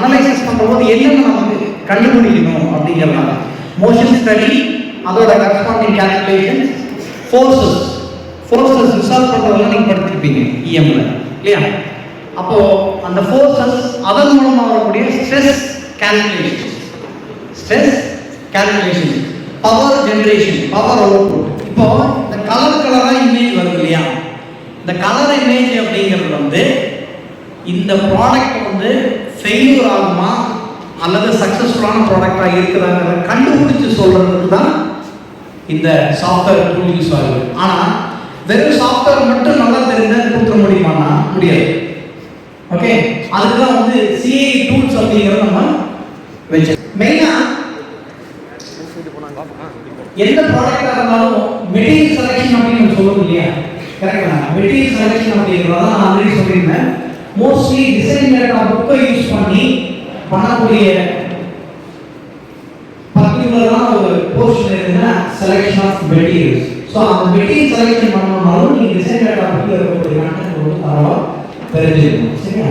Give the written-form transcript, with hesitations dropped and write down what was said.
Analysis பண்ணும்போது என்னென்ன நமக்கு கண்டுபிடிக்கணும் அப்படிங்கிறதுனால மோஷன் ஸ்டடி, அதோட கரஸ்பாண்டிங் கால்குலேஷன்ஸ், ஃபோர்ஸஸ் ரிசால்வ் பண்ணுறதெல்லாம் நீங்கள் படிச்சிருப்பீங்க இஎம்ல இல்லையா? அப்போ அந்த ஃபோர்ஸஸ் அதன் மூலமாக வரக்கூடிய stress calculation, power generation, power output. இப்போ இந்த கலரா இமேஜ் வருது இல்லையா? இந்த கலர் இமேஜ் அப்படிங்கிறது இந்த ப்ராடக்ட் ஃபெயிலியர் ஆகுமா அல்லது சக்சஸ்ஃபுல்லான ப்ராடக்டாக இருக்குதாங்கிறத கண்டுபிடிச்சு சொல்றதுக்கு தான் இந்த சாஃப்ட்வேர் டூல் யூஸ் ஆகுது. ஆனால் வெறும் சாஃப்ட்வேர் மட்டும் நல்லா தெரிஞ்சால் கொடுக்க முடியுமானா முடியாது. ஓகே, அதுக்கு தான் சிஏ டூல்ஸ் அப்படிங்கிறத நம்ம வச்சு மெயினாக எந்த ப்ராடக்டாக இருந்தாலும் மெட்டீரியல் செலெக்ஷன் அப்படின்னு சொல்லுவோம் இல்லையா? கரெக்டா? மெட்டீரியல் செலெக்ஷன் அப்படிங்கிறத நான் ஆல்ரெடி சொல்லியிருந்தேன். மோஸ்ட்லி டிசைன் டேட்டா புக்கை யூஸ் பண்ணக்கூடிய பர்டிகுலரான ஒரு போர்ஷன் இருக்குன்னா செலெக்ஷன் ஆஃப் மெட்டீரியல்ஸ். ஸோ அந்த மெட்டீரியல் செலெக்ஷன் பண்ணணும்னாலும் நீங்கள் டிசைன் டேட்டா புக்கில் இருக்கக்கூடிய கண்டென்ட் பரவாயில்ல தெரிஞ்சுக்கணும். சரியா?